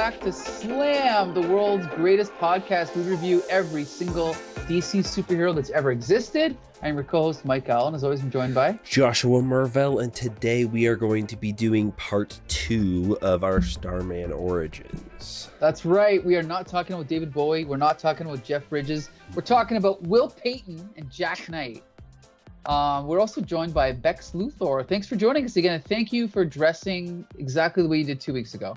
back to Slam, the world's greatest podcast. We review every single DC superhero that's ever existed. I'm your co-host, Mike Allen. As always, I'm joined by Joshua Marvell, and today we are going to be doing part 2 of our Starman origins. That's right. We are not talking about David Bowie. We're not talking about Jeff Bridges. We're talking about Will Payton and Jack Knight. We're also joined by Bex Luthor. Thanks for joining us again, and thank you for dressing exactly the way you did 2 weeks ago.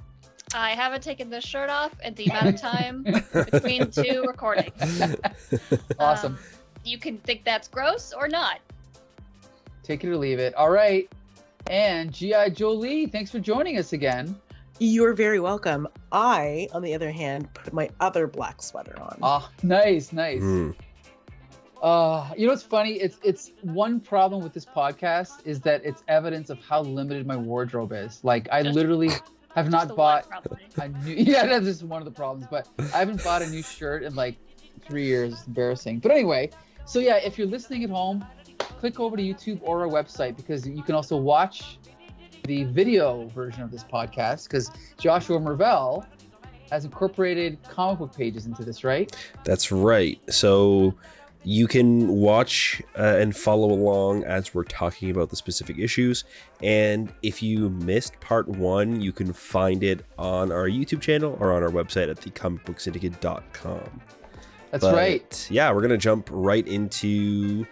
I haven't taken this shirt off at the amount of time between two recordings. Awesome. You can think that's gross or not. Take it or leave it. All right. And G.I. Jolie, thanks for joining us again. You're very welcome. I, on the other hand, put my other black sweater on. Ah, nice. You know what's funny? It's one problem with this podcast is that it's evidence of how limited my wardrobe is. Like, I literally have not bought a new... Yeah, that's just one of the problems. But I haven't bought a new shirt in like 3 years. It's embarrassing. But anyway, so yeah, if you're listening at home, click over to YouTube or our website, because you can also watch the video version of this podcast, because Joshua Marvell has incorporated comic book pages into this, right? That's right. So you can watch and follow along as we're talking about the specific issues. And if you missed part 1, you can find it on our YouTube channel or on our website at thecomicbooksyndicate.com. That's right. Yeah, we're going to jump right into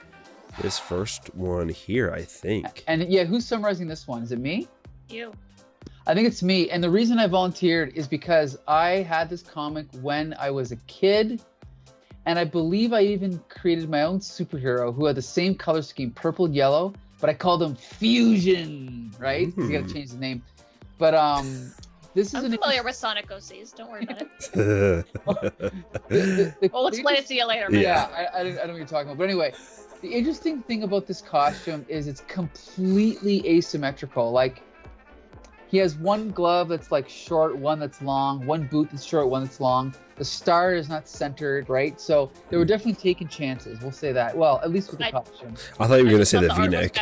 this first one here, I think. And yeah, who's summarizing this one? Is it me? You. I think it's me. And the reason I volunteered is because I had this comic when I was a kid. And I believe I even created my own superhero who had the same color scheme, purple and yellow, but I called him Fusion, right? Because you got to change the name. But this is I'm familiar with Sonic OCs. Don't worry about it. We'll explain it to you later. Yeah, I don't know what you're talking about. But anyway, the interesting thing about this costume is it's completely asymmetrical. Like, he has one glove that's like short, one that's long, one boot that's short, one that's long. The star is not centered, right? So they were definitely taking chances. We'll say that. Well, at least with the costume. I thought you were going to say the V-neck.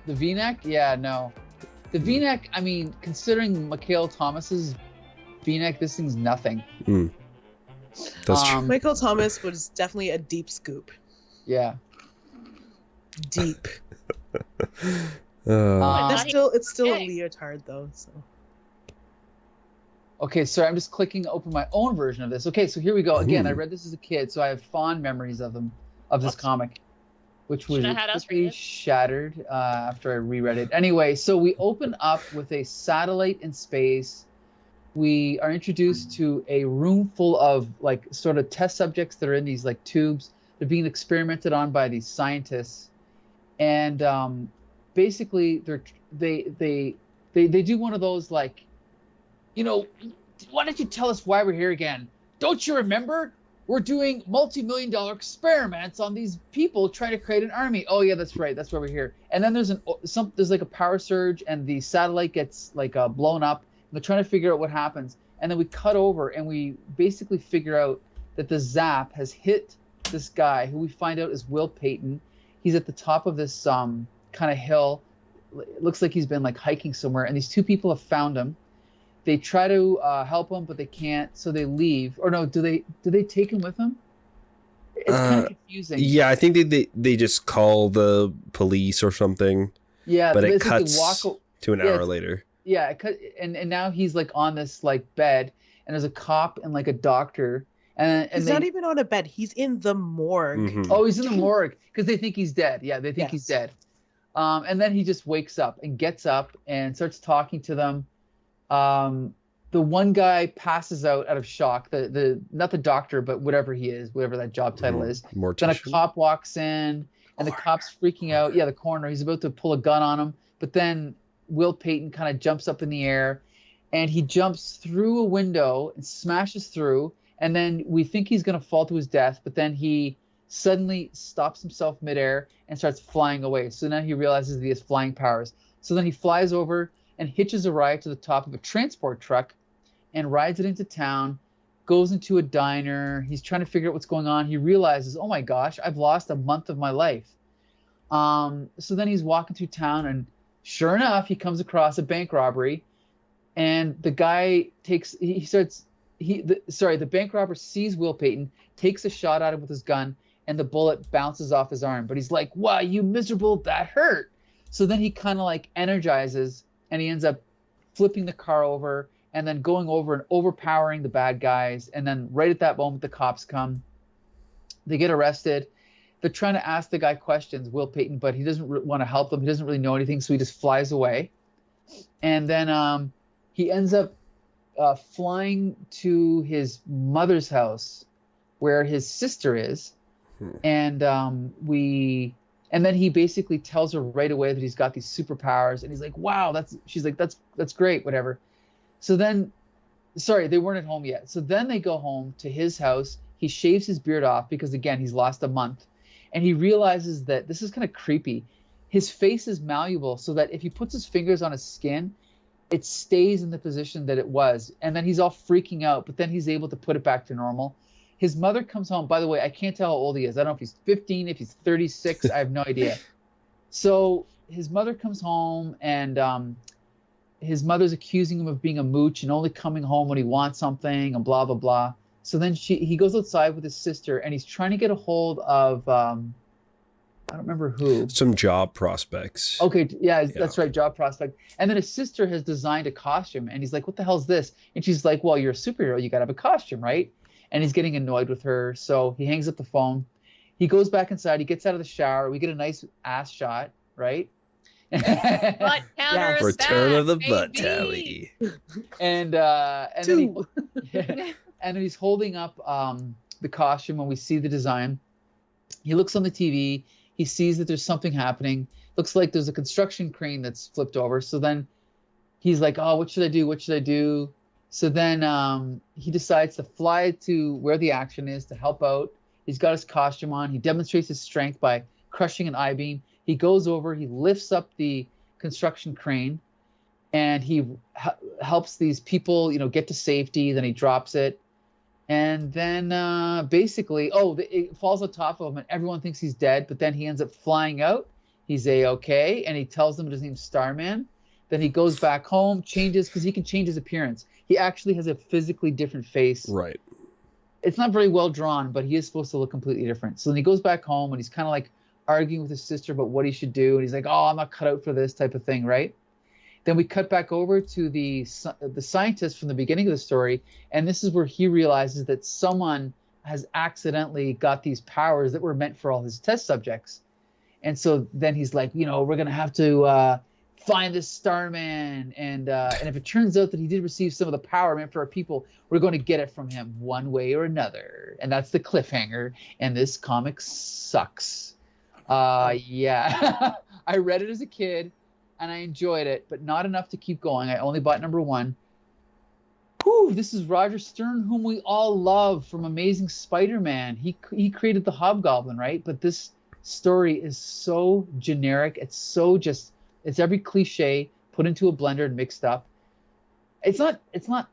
The V-neck? Yeah, no. The V-neck, I mean, considering Michael Thomas's V-neck, this thing's nothing. That's true. Michael Thomas was definitely a deep scoop. Yeah. Deep. It's still a leotard though. So. Okay, sorry, I'm just clicking to open my own version of this. Okay, so here we go. Again, I read this as a kid, so I have fond memories of this comic, which was quickly shattered after I reread it. Anyway, so we open up with a satellite in space. We are introduced to a room full of like sort of test subjects that are in these like tubes. They're being experimented on by these scientists, and basically they do one of those like, you know, why don't you tell us why we're here again? Don't you remember? We're doing multi-million-dollar experiments on these people trying to create an army. Oh yeah, that's right. That's why we're here. And then there's like a power surge, and the satellite gets like blown up. And they're trying to figure out what happens. And then we cut over, and we basically figure out that the zap has hit this guy, who we find out is Will Payton. He's at the top of this kind of hill. It looks like he's been like hiking somewhere, and these two people have found him. They try to help him, but they can't, so they leave. Or no, do they take him with them? It's kind of confusing. Yeah, I think they just call the police or something. Yeah, but it cuts to an hour later. Yeah, and now he's like on this like bed, and there's a cop and like a doctor. And he's not even on a bed. He's in the morgue. Mm-hmm. Oh, he's in the morgue because they think he's dead. Yeah, they think he's dead. And then he just wakes up and gets up and starts talking to them. The one guy passes out of shock. The not the doctor, but whatever he is, whatever that job title is. Mortician. Then a cop walks in, and the cop's freaking out. Yeah, the coroner. He's about to pull a gun on him, but then Will Payton kind of jumps up in the air, and he jumps through a window and smashes through. And then we think he's going to fall to his death, but then he suddenly stops himself midair and starts flying away. So now he realizes that he has flying powers. So then he flies over and hitches a ride to the top of a transport truck and rides it into town, goes into a diner. He's trying to figure out what's going on. He realizes, oh my gosh, I've lost a month of my life. So then he's walking through town, and sure enough, he comes across a bank robbery. and the guy the bank robber sees Will Payton, takes a shot at him with his gun, and the bullet bounces off his arm. But he's like, wow, you miserable, that hurt. So then he kind of like energizes, and he ends up flipping the car over and then going over and overpowering the bad guys. And then right at that moment, the cops come. They get arrested. They're trying to ask the guy questions, Will Payton, but he doesn't want to help them. He doesn't really know anything, so he just flies away. And then he ends up flying to his mother's house where his sister is. And then he basically tells her right away that he's got these superpowers, and he's like, wow, she's like, that's great, whatever. So then, sorry, they weren't at home yet. So then they go home to his house. He shaves his beard off because, again, he's lost a month. And he realizes that this is kind of creepy. His face is malleable so that if he puts his fingers on his skin, it stays in the position that it was. And then he's all freaking out, but then he's able to put it back to normal. His mother comes home. By the way, I can't tell how old he is. I don't know if he's 15, if he's 36. I have no idea. So his mother comes home, and his mother's accusing him of being a mooch and only coming home when he wants something and blah, blah, blah. So then he goes outside with his sister, and he's trying to get a hold of, I don't remember who. Some job prospects. Okay, yeah, that's right, job prospect. And then his sister has designed a costume, and he's like, what the hell's this? And she's like, well, you're a superhero. You got to have a costume, right? And he's getting annoyed with her, so he hangs up the phone. He goes back inside. He gets out of the shower. We get a nice ass shot, right? Butt counter Return of the baby. butt tally. And then he's holding up the costume, and we see the design. He looks on the TV. He sees that there's something happening. Looks like there's a construction crane that's flipped over. So then he's like, oh, what should I do? What should I do? So then he decides to fly to where the action is to help out. He's got his costume on. He demonstrates his strength by crushing an I-beam. He goes over. He lifts up the construction crane, and he helps these people, get to safety. Then he drops it. And then basically, it falls on top of him, and everyone thinks he's dead. But then he ends up flying out. He's A-okay, and he tells them his name's Starman. Then he goes back home, changes, because he can change his appearance. He actually has a physically different face. Right. It's not very well drawn, but he is supposed to look completely different. So then he goes back home, and he's kind of like arguing with his sister about what he should do. And he's like, oh, I'm not cut out for this type of thing, right? Then we cut back over to the scientist from the beginning of the story, and this is where he realizes that someone has accidentally got these powers that were meant for all his test subjects. And so then he's like, we're going to have to find this Starman, and if it turns out that he did receive some of the power meant for our people, we're going to get it from him one way or another. And that's the cliffhanger, and this comic sucks. Yeah. I read it as a kid, and I enjoyed it, but not enough to keep going. I only bought number 1. Whew, this is Roger Stern, whom we all love from Amazing Spider-Man. He created the Hobgoblin, right? But this story is so generic. It's every cliche put into a blender and mixed up. It's not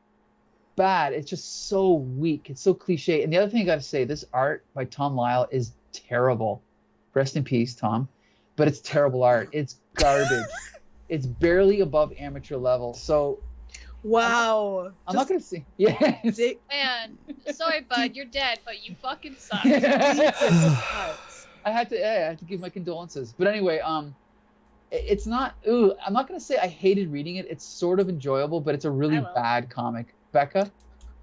bad. It's just so weak. It's so cliche. And the other thing I got to say, this art by Tom Lyle is terrible. Rest in peace, Tom. But it's terrible art. It's garbage. It's barely above amateur level. So, wow. I'm not going to see. Yeah. Man, sorry, bud, you're dead, but you fucking suck. I had to give my condolences. But anyway, it's not. I'm not going to say I hated reading it. It's sort of enjoyable, but it's a really bad comic. Becca?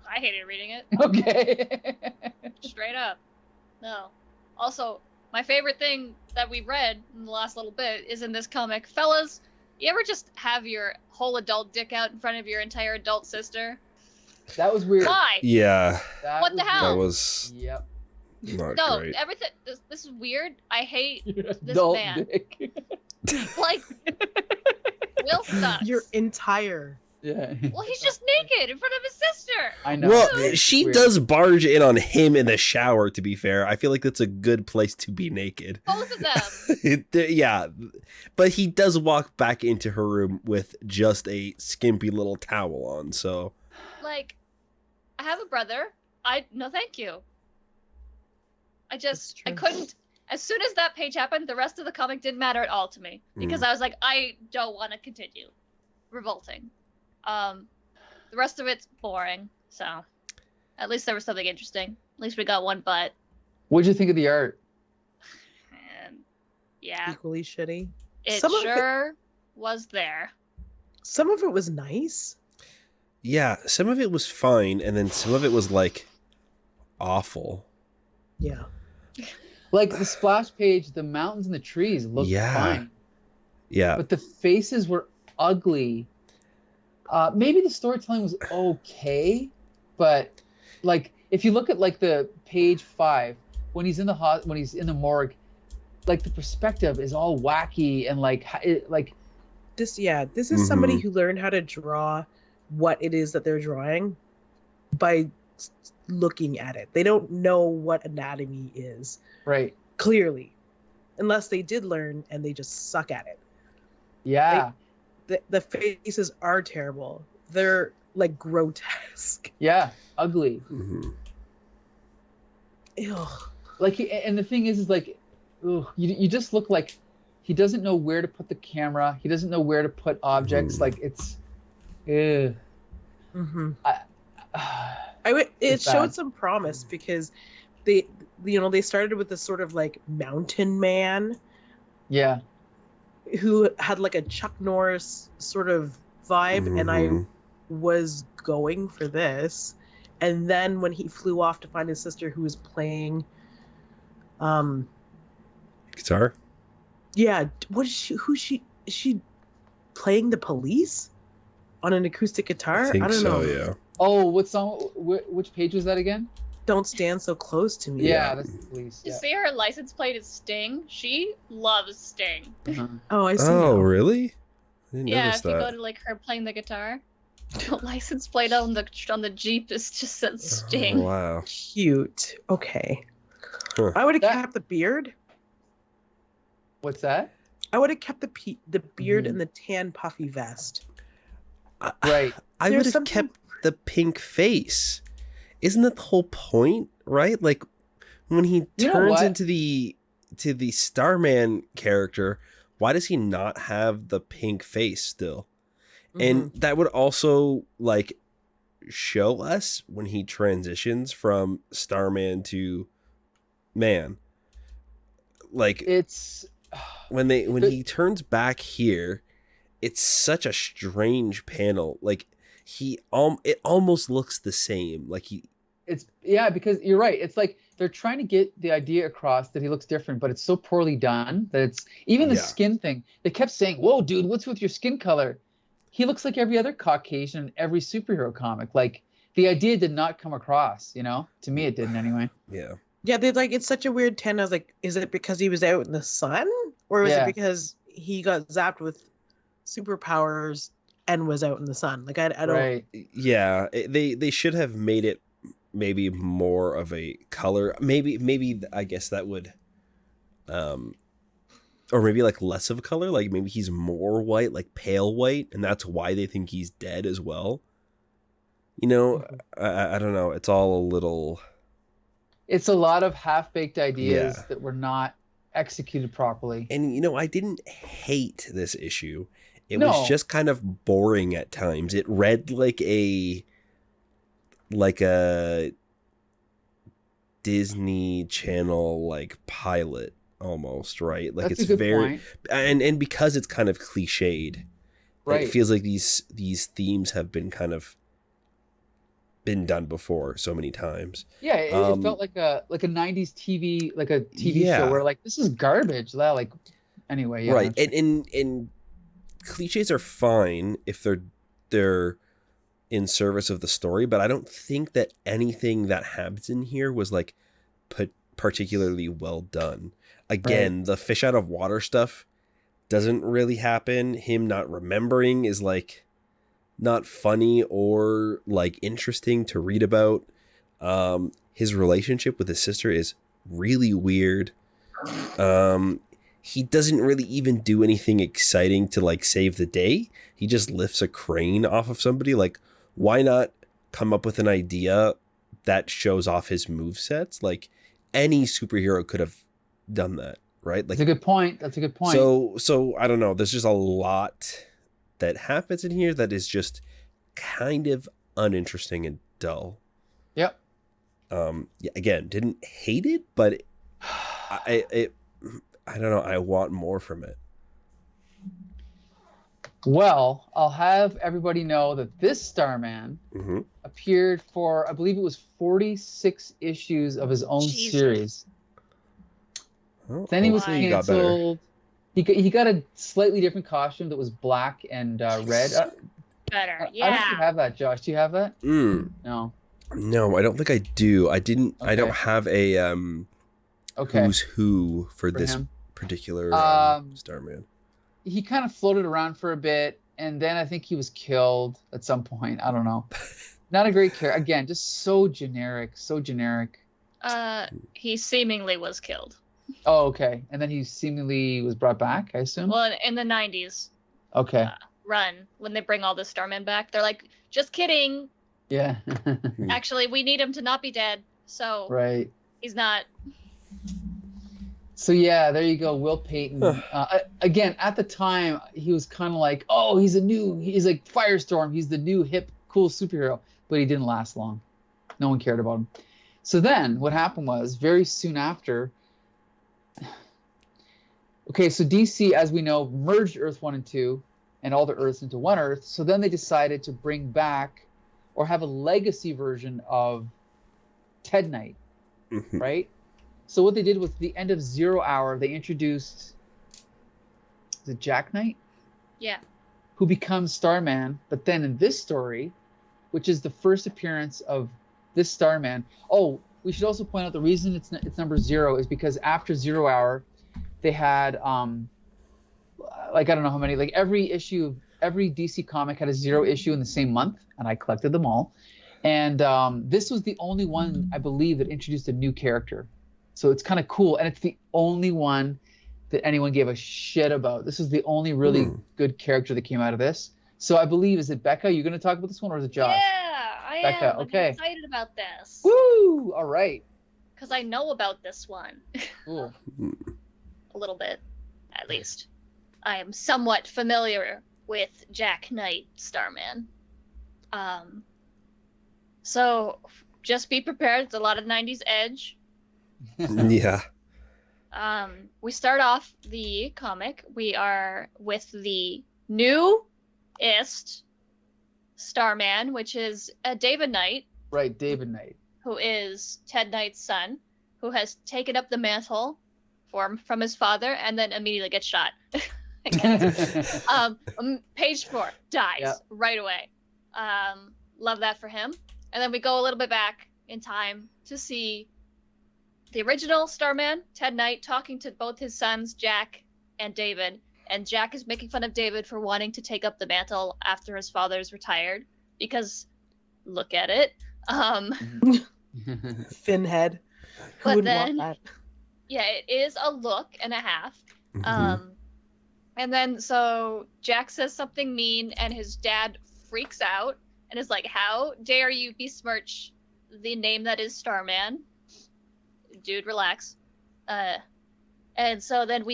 I hated reading it. Okay. Straight up. No. Also, my favorite thing that we read in the last little bit is in this comic. Fellas, you ever just have your whole adult dick out in front of your entire adult sister? That was weird. Why? Yeah. What the hell? That was Yep. not great. Everything. This is weird. I hate this Adult man. dick. Like, Will sucks. Your entire. Yeah. Well, he's just naked in front of his sister. I know. Well, she does barge in on him in the shower, to be fair. I feel like that's a good place to be naked. Both of them. Yeah. But he does walk back into her room with just a skimpy little towel on, so. Like, I have a brother. No, thank you. I couldn't. As soon as that page happened, the rest of the comic didn't matter at all to me. Because I was like, I don't want to continue. Revolting. The rest of it's boring. So, at least there was something interesting. At least we got one butt. What'd you think of the art? And yeah, Equally shitty. it Some of sure was there. Some of it was nice. Yeah, some of it was fine, and then some of it was like awful. Yeah. Like the splash page, the mountains and the trees looked fine. Yeah. But the faces were ugly. Maybe the storytelling was okay, but like if you look at like the page 5 when he's in the morgue, like the perspective is all wacky and like This is somebody who learned how to draw what it is that they're drawing by looking at it. They don't know what anatomy is. Right. Clearly. Unless they did learn and they just suck at it. Yeah. The faces are terrible. They're like grotesque. Yeah, ugly. Mm-hmm. Ew. Like, and the thing is like, ugh, you just look like he doesn't know where to put the camera. He doesn't know where to put objects. Like it's, ew. Mm-hmm. It's It showed bad. some promise because they started with this sort of like mountain man Yeah. who had like a Chuck Norris sort of vibe, and I was going for this. And then when he flew off to find his sister who was playing Guitar? yeah, is she playing the Police on an acoustic guitar? I think don't so, know. yeah. Oh, what song? Which page was that again? Don't Stand So Close to Me. Yeah, that's the Police. You Yeah. see her license plate is Sting. She loves Sting. Uh-huh. Oh, I see. Oh, now. really? I didn't Yeah, notice if you go that. to like her playing the guitar, the license plate on the Jeep is just says Sting. Oh, wow. Cute. Okay. Huh. I would have That- kept the beard. What's that? I would have kept the beard Mhm. and the tan puffy vest. Right. I There's would have something- kept the pink face. Isn't that the whole point, right? Like when he You know turns what? into the Starman character, why does he not have the pink face still? And that would also like show us when he transitions from Starman to man. Like It's when But- he turns back here, it's such a strange panel. Like it almost looks the same. Like because you're right. It's like they're trying to get the idea across that he looks different, but it's so poorly done that it's even the Yeah. skin thing. They kept saying, "Whoa, dude, what's with your skin color?" He looks like every other Caucasian in every superhero comic. Like the idea did not come across. To me, it didn't anyway. yeah. Yeah, they like it's such a weird tan. I was like, is it because he was out in the sun, or was Yeah. it because he got zapped with superpowers and was out in the sun? Like I don't. Right. Yeah, they should have made it maybe more of a color. Maybe I guess that would or maybe like less of a color, like maybe he's more white, like pale white, and that's why they think he's dead as well. I don't know. It's all a little It's a lot of half-baked ideas Yeah. that were not executed properly. and I didn't hate this issue. It No. was just kind of boring at times. It read like a Disney Channel like pilot almost, right? Like That's it's a good very point. and because it's kind of cliched, Right. it feels like these themes have been kind of been done before so many times. Yeah, it felt like a 90s TV, like a TV Yeah. show where like this is garbage. Like anyway, yeah. Right. And cliches are fine if they're in service of the story, but I don't think that anything that happens in here was like particularly well done. Again, the fish out of water stuff doesn't really happen. Him not remembering is like not funny or like interesting to read about. His relationship with his sister is really weird. He doesn't really even do anything exciting to like save the day. He just lifts a crane off of somebody. Like, why not come up with an idea that shows off his movesets? Like any superhero could have done that, right? Like That's a good point. That's a good point. So I don't know. There's just a lot that happens in here that is just kind of uninteresting and dull. Yep. Yeah, again, didn't hate it, but I don't know. I want more from it. Well, I'll have everybody know that this Starman appeared for, I believe it was 46 issues of his own series. Oh, Then he was canceled. He got a slightly different costume that was black and red. Better, yeah. I don't know if you have that, Josh. Do you have that? No. No, I don't think I do. I didn't. Okay. I don't have a who's who for this particular Starman. He kind of floated around for a bit, and then I think he was killed at some point. I don't know. Not a great character. Again, just so generic. He seemingly was killed. Oh, okay. And then he seemingly was brought back, I assume? Well, in the 90s. Okay. Run, when they bring all the Starmen back, they're like, just kidding. Yeah. Actually, we need him to not be dead, so right. He's not. So yeah, there you go, Will Payton. Again, at the time, he was kind of like, oh, he's like Firestorm. He's the new hip, cool superhero. But he didn't last long. No one cared about him. So then what happened was, very soon after, okay, so DC, as we know, merged Earth 1 and 2 and all the Earths into one Earth. So then they decided to bring back or have a legacy version of Ted Knight, right? So what they did was the end of Zero Hour, they introduced the Jack Knight? Yeah. Who becomes Starman. But then in this story, which is the first appearance of this Starman. Oh, we should also point out the reason it's number 0 is because after Zero Hour, they had like I don't know how many, like every DC comic had a 0 issue in the same month, and I collected them all. And this was the only one, I believe, that introduced a new character. So it's kind of cool, and it's the only one that anyone gave a shit about. This is the only really good character that came out of this. So I believe, is it Becca? You're going to talk about this one, or is it Josh? Yeah, I Becca, am. okay. I'm excited about this. Woo! All right. Because I know about this one. Cool. A little bit, at least. I am somewhat familiar with Jack Knight, Starman. So just be prepared. It's a lot of 90s edge. Yeah. We start off the comic. We are with the newest Starman, which is David Knight. Right, David Knight. Who is Ted Knight's son, who has taken up the mantle from his father and then immediately gets shot. Page 4, dies right away. Love that for him. And then we go a little bit back in time to see the original Starman, Ted Knight, talking to both his sons, Jack and David. And Jack is making fun of David for wanting to take up the mantle after his father's retired. Because, look at it. Thin head. Who would want that? Yeah, it is a look and a half. And then so Jack says something mean, and his dad freaks out and is like, "How dare you besmirch the name that is Starman? Dude, relax." And so then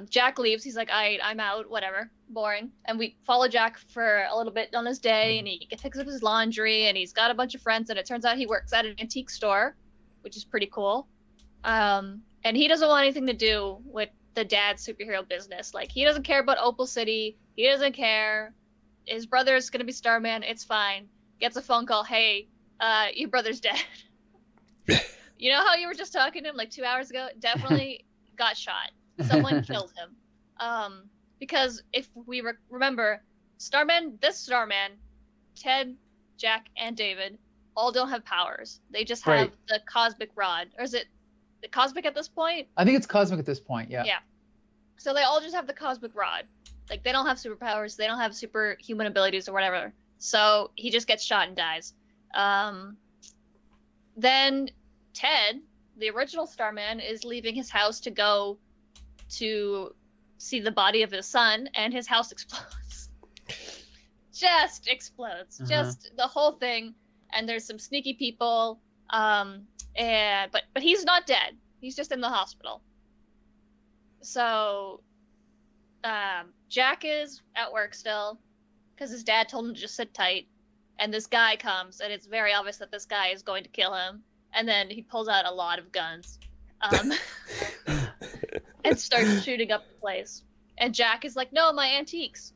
Jack leaves. He's like, I'm out, whatever, boring. And we follow Jack for a little bit on his day, and he picks up his laundry, and he's got a bunch of friends, and it turns out he works at an antique store, which is pretty cool. And he doesn't want anything to do with the dad's superhero business. Like, he doesn't care about Opal City. He doesn't care. His brother's gonna be Starman. It's fine. Gets a phone call. Hey, your brother's dead. You know how you were just talking to him like 2 hours ago? Definitely got shot. Someone killed him. Because if we remember, this Starman, Ted, Jack, and David all don't have powers. They just have the cosmic rod. Or is it the cosmic at this point? I think it's cosmic at this point, yeah. Yeah. So they all just have the cosmic rod. Like, they don't have superpowers. They don't have superhuman abilities or whatever. So he just gets shot and dies. Then Ted, the original Starman, is leaving his house to go to see the body of his son, and his house explodes. Just explodes. Just the whole thing. And there's some sneaky people. But he's not dead. He's just in the hospital. So Jack is at work still. because his dad told him to just sit tight. And this guy comes, and it's very obvious that this guy is going to kill him. And then he pulls out a lot of guns, and starts shooting up the place. And Jack is like, "No, my antiques."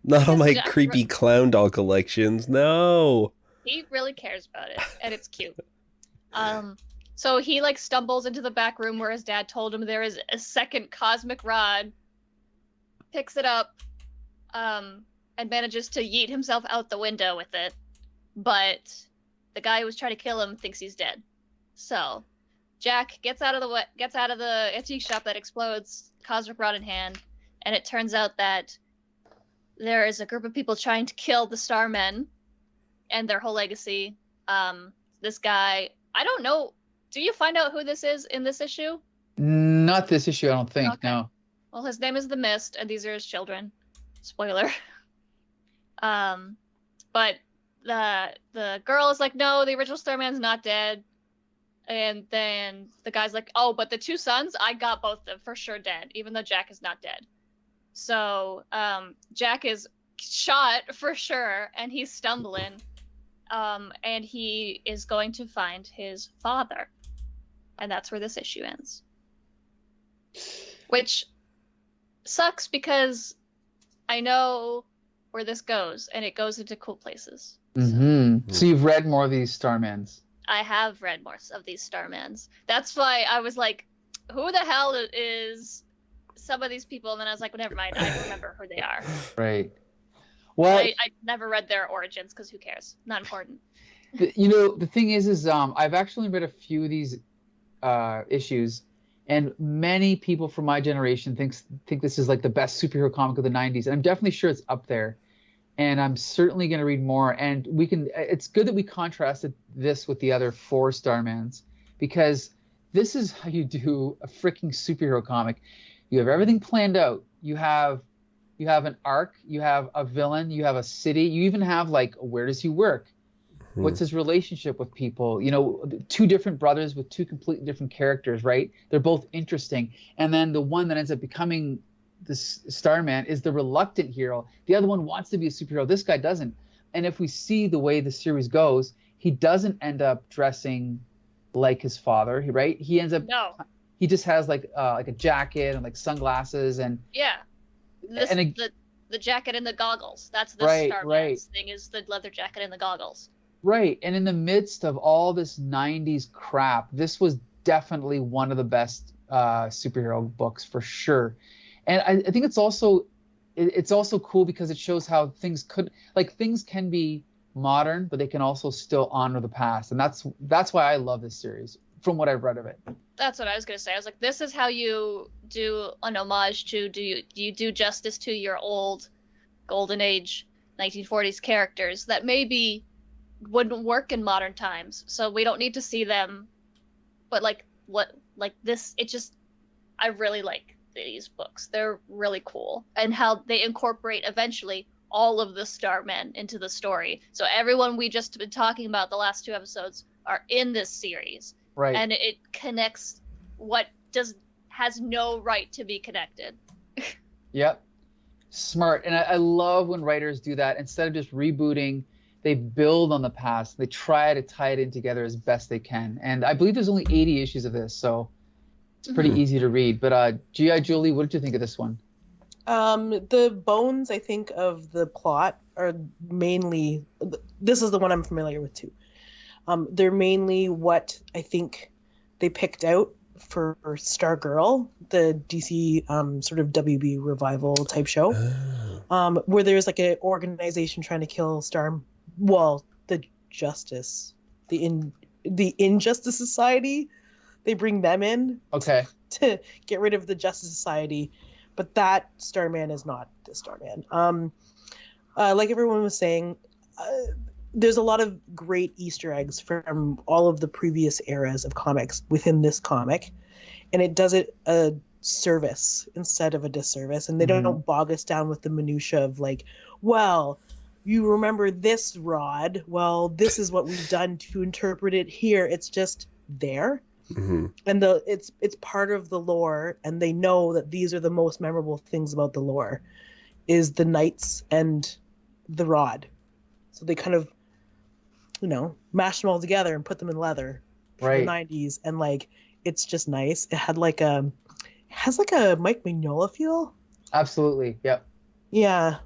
Not all my Jack creepy clown doll collections. No. He really cares about it, and it's cute. So he like stumbles into the back room where his dad told him there is a second cosmic rod, picks it up, and manages to yeet himself out the window with it. But the guy who was trying to kill him thinks he's dead. So Jack gets out of the antique shop that explodes, cosmic rod in hand, and it turns out that there is a group of people trying to kill the Starmen and their whole legacy. This guy, I don't know. Do you find out who this is in this issue? Not this issue, I don't think. Okay. No. Well, his name is the Mist, and these are his children. Spoiler. But the girl is like, no, the original Starman's not dead. And then the guy's like, oh, but the two sons, I got both of them for sure dead, even though Jack is not dead. So Jack is shot for sure, and he's stumbling. And he is going to find his father. And that's where this issue ends. Which sucks because I know where this goes, and it goes into cool places. Mm-hmm. So you've read more of these Starmans. I have read more of these Starmans. That's why I was like, who the hell is some of these people? And then I was like, well, never mind. I remember who they are. Right. Well, I never read their origins because who cares? Not important. The thing is I've actually read a few of these issues, and many people from my generation think this is like the best superhero comic of the 90s, and I'm definitely sure it's up there. And I'm certainly going to read more. And it's good that we contrasted this with the other 4 Starmans, because this is how you do a freaking superhero comic. You have everything planned out. You have an arc, you have a villain, you have a city, you even have like, where does he work? What's his relationship with people? 2 different brothers with 2 completely different characters, right? They're both interesting. And then the one that ends up becoming this Starman is the reluctant hero. The other one wants to be a superhero. This guy doesn't. And if we see the way the series goes, he doesn't end up dressing like his father, right? He ends up he just has like a jacket and like sunglasses and the jacket and the goggles. That's the Starman's thing, is the leather jacket and the goggles. Right. And in the midst of all this 90s crap, this was definitely one of the best superhero books for sure. And I think it's also cool because it shows how things can be modern, but they can also still honor the past. And that's why I love this series, from what I've read of it. That's what I was going to say. I was like, this is how you do an homage to, you do justice to your old golden age 1940s characters that maybe wouldn't work in modern times. So we don't need to see them. But I really like these books. They're really cool. And how they incorporate eventually all of the Starmen into the story. So everyone we just been talking about the last 2 episodes are in this series. Right. And it connects what has no right to be connected. Yep. Smart. And I love when writers do that. Instead of just rebooting, they build on the past. They try to tie it in together as best they can. And I believe there's only 80 issues of this, so it's pretty easy to read. But G.I. Julie, what did you think of this one? The bones, I think, of the plot are mainly... This is the one I'm familiar with, too. They're mainly what I think they picked out for Stargirl, the DC sort of WB revival type show, where there's like an organization trying to kill the Injustice Society. They bring them in to get rid of the Justice Society, but that Starman is not the Starman. Like everyone was saying, there's a lot of great Easter eggs from all of the previous eras of comics within this comic, and it does it a service instead of a disservice, and they don't bog us down with the minutia of like, well, you remember this rod, well, this is what we've done to interpret it here. It's just there. And it's part of the lore, and they know that these are the most memorable things about the lore. is the knights and the rod. So they kind of, mash them all together and put them in leather for the 90s, and like it's just nice. It has like a Mike Mignola feel. Absolutely. Yep. Yeah.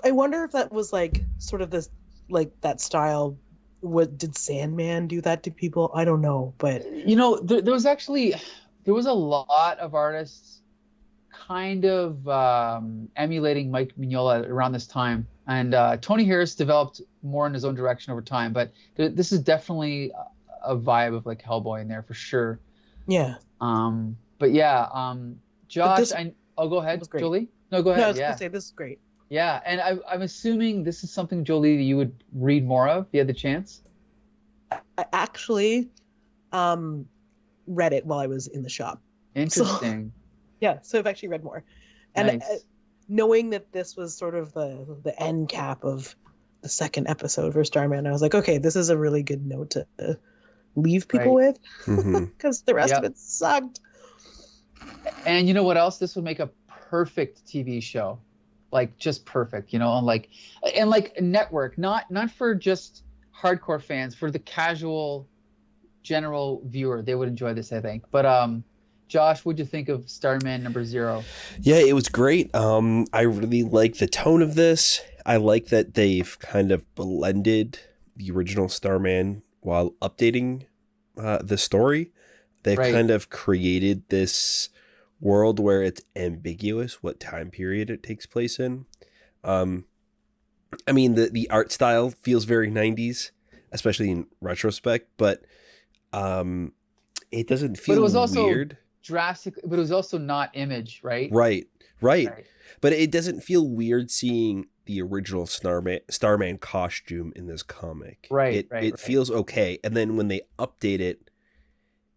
I wonder if that was like sort of this, like that style. What did Sandman do that to people? I don't know, but there was a lot of artists kind of emulating Mike Mignola around this time, and Tony Harris developed more in his own direction over time, but this is definitely a vibe of like Hellboy in there for sure. Yeah. But yeah, Josh, I'll go ahead, Jolie. No, go ahead. No, I was gonna say this is great. Yeah, and I'm assuming this is something, Jolie, that you would read more of if you had the chance. I actually read it while I was in the shop. Interesting. So I've actually read more. And nice. Knowing that this was sort of the end cap of the second episode for Starman, I was like, okay, this is a really good note to leave people with, because the rest of it sucked. And you know what else? This would make a perfect TV show. Like just perfect, and like a network, not for just hardcore fans, for the casual general viewer. They would enjoy this, I think. But Josh, what'd you think of Starman #0? Yeah, it was great. I really like the tone of this. I like that they've kind of blended the original Starman while updating the story. They've kind of created this world where it's ambiguous what time period it takes place in. I mean, the art style feels very 90s, especially in retrospect, but it doesn't feel weird. But it was also drastic, but it was also not Image, right? Right. But it doesn't feel weird seeing the original Starman costume in this comic. It feels okay. And then when they update it,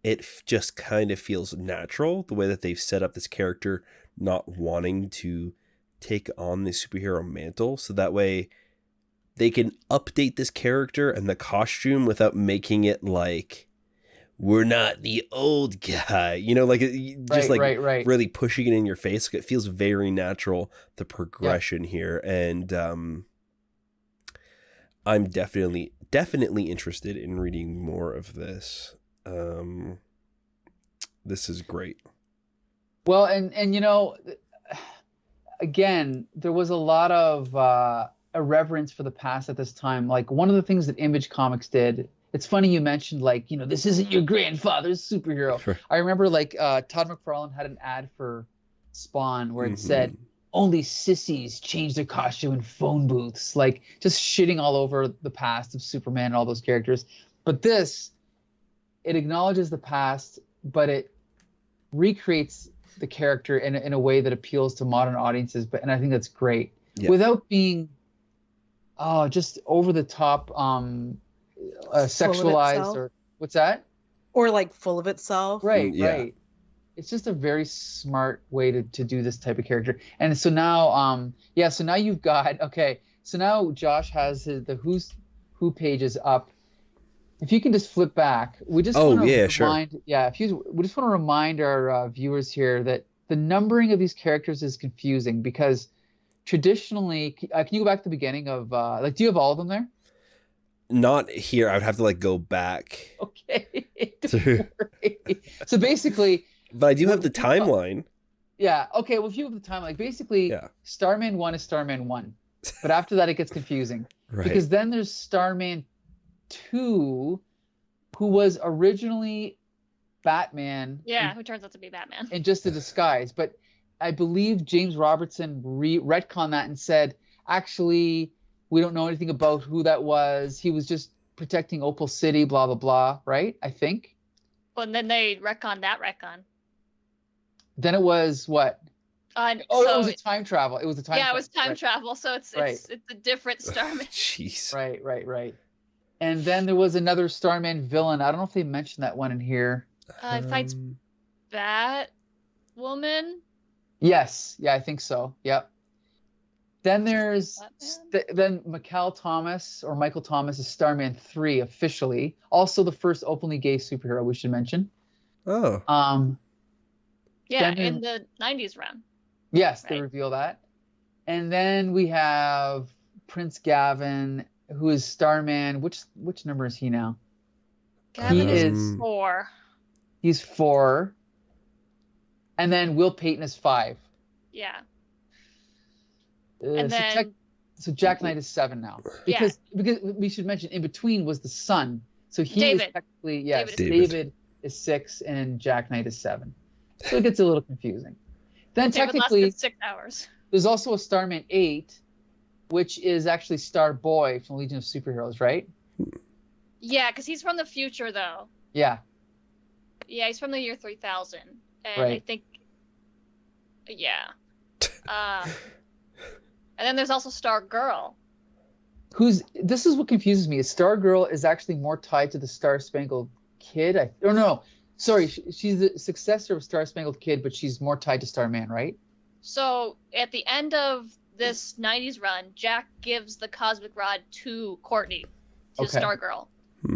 it just kind of feels natural, the way that they've set up this character not wanting to take on the superhero mantle. So that way they can update this character and the costume without making it like, we're not the old guy, really pushing it in your face. It feels very natural, the progression here. And I'm definitely interested in reading more of this. This is great. Well, and again, there was a lot of irreverence for the past at this time. Like one of the things that Image Comics did, it's funny you mentioned this isn't your grandfather's superhero. Sure. I remember Todd McFarlane had an ad for Spawn where it said, only sissies change their costume in phone booths, like just shitting all over the past of Superman and all those characters. But this, it acknowledges the past, but it recreates the character in a way that appeals to modern audiences. And I think that's great, without being just over the top sexualized, or what's that? Or like full of itself. Right. It's just a very smart way to do this type of character. And so now, so now you've got, so now Josh has the Who pages up. If you can just flip back, we just want to remind our viewers here that the numbering of these characters is confusing because traditionally, can you go back to the beginning of do you have all of them there? Not here. I would have to go back. Okay. Don't worry. So basically, but I do have the timeline. Yeah. Okay. Well, if you have the timeline, basically, Starman 1 is Starman 1, but after that it gets confusing because then there's Starman 2, who was originally Batman. Yeah, who turns out to be Batman. In just a disguise. But I believe James Robertson retconned that and said, actually, we don't know anything about who that was. He was just protecting Opal City, blah, blah, blah, right? I think. Well, and then they retconned that retcon. Then it was what? It was a time travel. It was a time travel. Yeah, it was time travel. So it's a different Starman. Jeez. Right. And then there was another Starman villain. I don't know if they mentioned that one in here. Fights Batwoman. Yes. Yeah, I think so. Yep. Then there's then Michael Thomas is Starman 3 officially. Also the first openly gay superhero we should mention. Oh. Yeah, in the 90s round. Yes, right. They reveal that. And then we have Prince Gavin, who is Starman. Which number is he now? Gavin is 4. He's 4. And then Will Payton is 5. Yeah. And then so Jack Knight is 7 now. Because we should mention in between was the son. So he is technically David is 6 and Jack Knight is 7. So it gets a little confusing. Then technically less than 6 hours. There's also a Starman 8, which is actually Star Boy from Legion of Superheroes, right? Yeah, because he's from the future, though. Yeah. Yeah, he's from the year 3000. And right. I think... Yeah. And then there's also Star Girl. This is what confuses me. Is Star Girl is actually more tied to the Star Spangled Kid? Sorry, she's the successor of Star Spangled Kid, but she's more tied to Starman, right? So at the end of this 90s run, Jack gives the cosmic rod to Courtney, to Stargirl.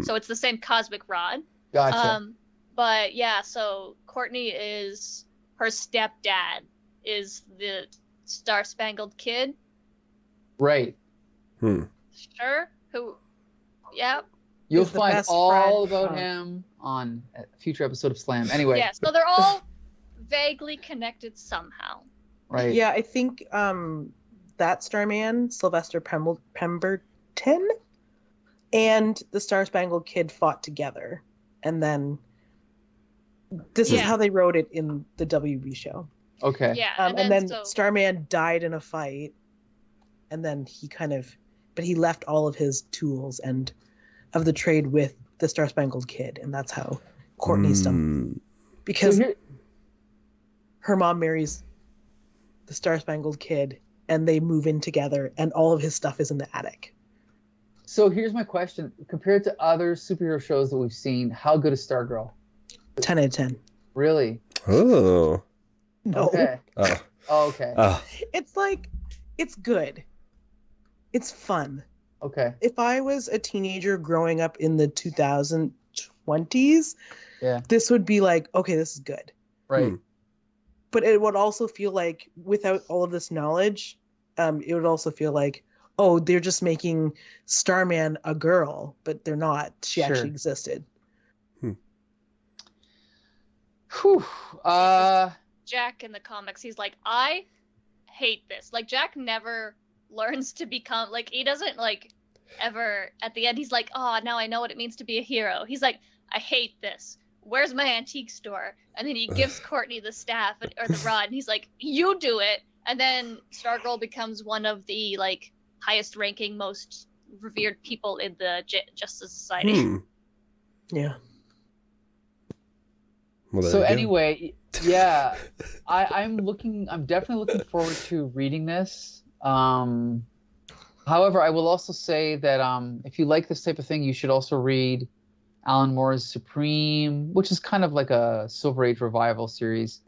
So it's the same cosmic rod. Gotcha. But yeah, so Courtney is her stepdad, is the Star Spangled Kid. Right. Sure. Yeah. You'll find all about him on a future episode of Slam. Anyway. Yeah, so they're all vaguely connected somehow. Right. Yeah, I think that Starman, Sylvester Pemberton, and the Star Spangled Kid fought together. And then this is how they wrote it in the WB show. Okay. Yeah. And then Starman died in a fight. And then but he left all of his tools and of the trade with the Star Spangled Kid. And that's how Courtney stumbled. Because her mom marries the Star Spangled Kid and they move in together and all of his stuff is in the attic. So here's my question. Compared to other superhero shows that we've seen, how good is Stargirl? 10 out of 10. Really? Oh. No. Okay. Oh, okay. It's good. It's fun. Okay. If I was a teenager growing up in the 2020s, this would be like, okay, this is good. Right. But it would also feel like, without all of this knowledge, it would also feel like, oh, they're just making Starman a girl, but they're not. She actually existed. Whew. Jack in the comics, he's like, I hate this. Like, Jack never learns to become, like, he doesn't, like, ever, at the end, he's like, oh, now I know what it means to be a hero. He's like, I hate this. Where's my antique store? And then he gives Courtney the staff or the rod, and he's like, you do it. And then Stargirl becomes one of the, like, highest ranking, most revered people in the Justice Society. Yeah. Well, so anyway, I'm definitely looking forward to reading this. However, I will also say that if you like this type of thing, you should also read Alan Moore's Supreme, which is kind of like a Silver Age revival series.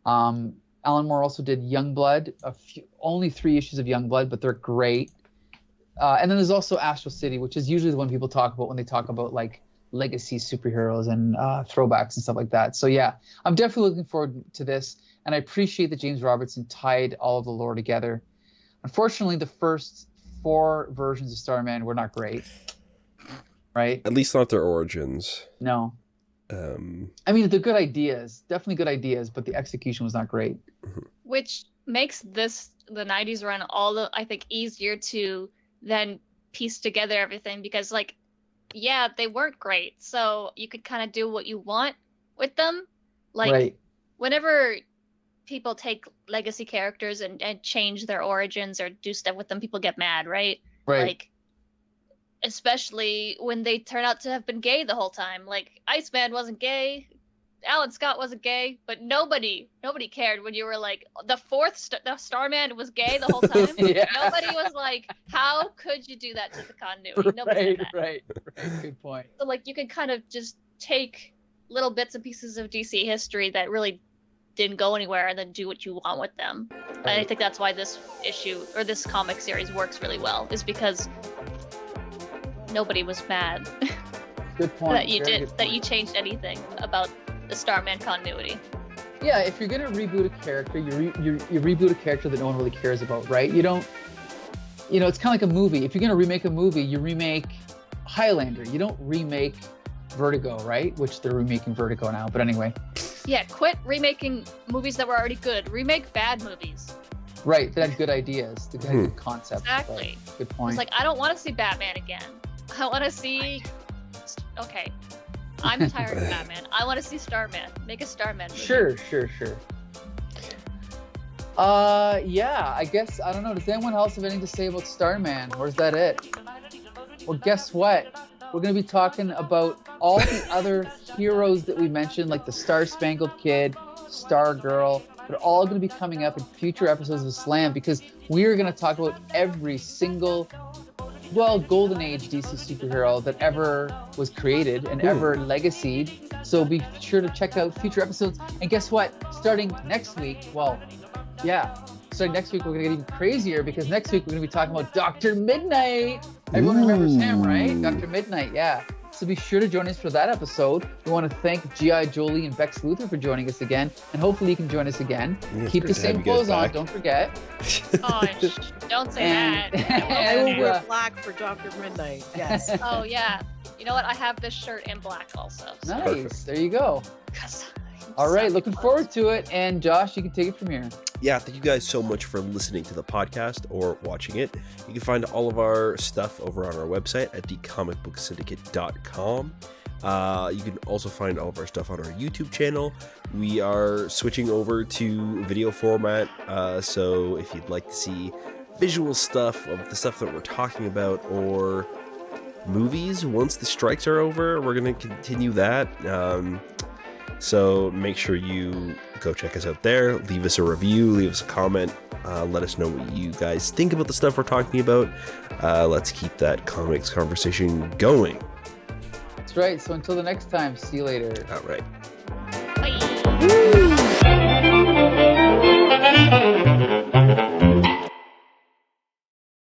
Alan Moore also did Youngblood, only 3 issues of Youngblood, but they're great. And then there's also Astral City, which is usually the one people talk about when they talk about like legacy superheroes and throwbacks and stuff like that. So yeah, I'm definitely looking forward to this, and I appreciate that James Robertson tied all of the lore together. Unfortunately, the first 4 versions of Starman were not great, right? At least not their origins. No. I mean, they're good ideas, definitely good ideas, but the execution was not great. Which makes the 90s run I think, easier to then piece together everything, because, like, yeah, they weren't great, so you could kind of do what you want with them. Like, whenever people take legacy characters and change their origins or do stuff with them, people get mad, right? Like, especially when they turn out to have been gay the whole time. Like, Iceman wasn't gay, Alan Scott wasn't gay, but nobody cared when you were like, the Starman was gay the whole time. Nobody was like, how could you do that to the continuity? Nobody said that. Right. Good point. So, like, you could kind of just take little bits and pieces of DC history that really didn't go anywhere and then do what you want with them. And I think that's why this issue or this comic series works really well, is because nobody was mad. Good point. that you changed anything about the Starman continuity. Yeah, if you're gonna reboot a character, you reboot a character that no one really cares about, right? You don't, it's kind of like a movie. If you're gonna remake a movie, you remake Highlander. You don't remake Vertigo, right? Which they're remaking Vertigo now. But anyway. Yeah, quit remaking movies that were already good. Remake bad movies. Right, that had good ideas, that had good concepts. Exactly. Good point. It's like, I don't want to see Batman again. I want to see... Okay. I'm tired of Batman. I want to see Starman. Make a Starman movie. Sure. Yeah, I guess, I don't know. Does anyone else have anything to say about Starman? Or is that it? Well, guess what? We're going to be talking about all the other heroes that we mentioned, like the Star-Spangled Kid, Stargirl. They're all going to be coming up in future episodes of Slam, because we are going to talk about every single, Golden Age DC superhero that ever was created and ever legacied. So be sure to check out future episodes. And guess what? Starting next week, starting next week, we're going to get even crazier, because next week we're going to be talking about Dr. Midnight. Everyone remembers him, right? Dr. Midnight, yeah. So be sure to join us for that episode. We want to thank G.I. Jolie and Bex Luthor for joining us again. And hopefully you can join us again. Yeah, keep the same clothes on, don't forget. Oh, don't say that. I will wear black for Dr. Midnight, yes. Oh, yeah. You know what? I have this shirt in black also. So. Nice. Perfect. There you go. All right, looking forward to it. And Josh, you can take it from here. Yeah, thank you guys so much for listening to the podcast or watching it. You can find all of our stuff over on our website at thecomicbooksyndicate.com. You can also find all of our stuff on our YouTube channel. We are switching over to video format, so if you'd like to see visual stuff of the stuff that we're talking about, or movies once the strikes are over, we're going to continue that. So make sure you go check us out there. Leave us a review, leave us a comment. Let us know what you guys think about the stuff we're talking about. Let's keep that comics conversation going. That's right. So until the next time, see you later. All right.